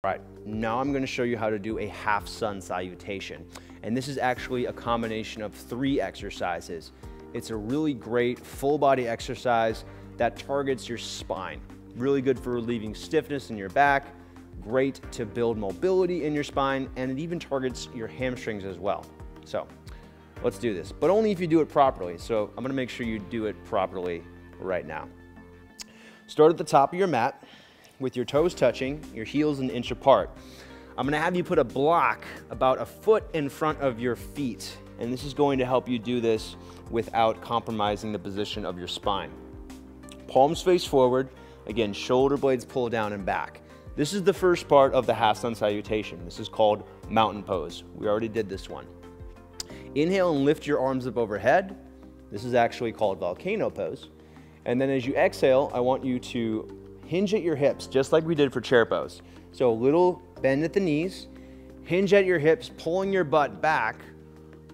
All right, now I'm going to show you how to do a half sun salutation. And this is actually a combination of 3 exercises. It's a really great full body exercise that targets your spine. Really good for relieving stiffness in your back, great to build mobility in your spine, and it even targets your hamstrings as well. So let's do this, but only if you do it properly. So I'm gonna make sure you do it properly right now. Start at the top of your mat with your toes touching, your heels an inch apart. I'm gonna have you put a block about a foot in front of your feet, and this is going to help you do this without compromising the position of your spine. Palms face forward, again, shoulder blades pull down and back. This is the first part of the half sun salutation. This is called mountain pose. We already did this one. Inhale and lift your arms up overhead. This is actually called volcano pose. And then as you exhale, I want you to hinge at your hips, just like we did for chair pose. So a little bend at the knees, hinge at your hips, pulling your butt back,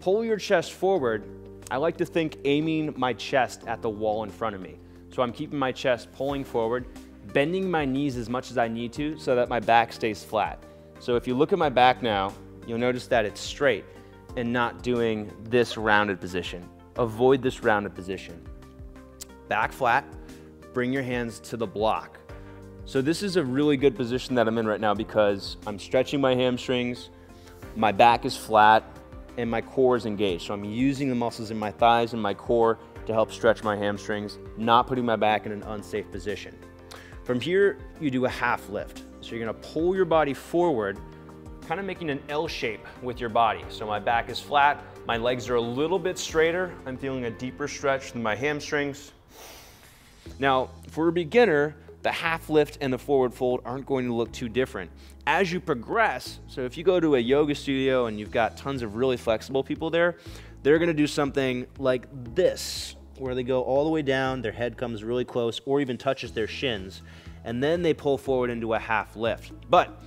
pull your chest forward. I like to think aiming my chest at the wall in front of me. So I'm keeping my chest pulling forward, bending my knees as much as I need to so that my back stays flat. So if you look at my back now, you'll notice that it's straight and not doing this rounded position. Avoid this rounded position. Back flat, bring your hands to the block. So this is a really good position that I'm in right now because I'm stretching my hamstrings, my back is flat, and my core is engaged. So I'm using the muscles in my thighs and my core to help stretch my hamstrings, not putting my back in an unsafe position. From here, you do a half lift. So you're gonna pull your body forward, kind of making an L shape with your body. So my back is flat, my legs are a little bit straighter. I'm feeling a deeper stretch than my hamstrings. Now, for a beginner, the half lift and the forward fold aren't going to look too different. As you progress, so if you go to a yoga studio and you've got tons of really flexible people there, they're gonna do something like this, where they go all the way down, their head comes really close or even touches their shins, and then they pull forward into a half lift. But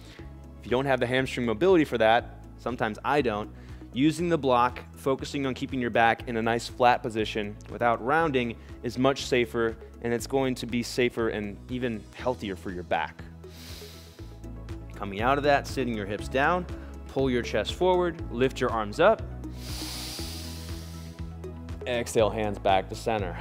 if you don't have the hamstring mobility for that, sometimes I don't, using the block, focusing on keeping your back in a nice flat position without rounding is much safer, and it's going to be safer and even healthier for your back. Coming out of that, sitting your hips down, pull your chest forward, lift your arms up. Exhale, hands back to center.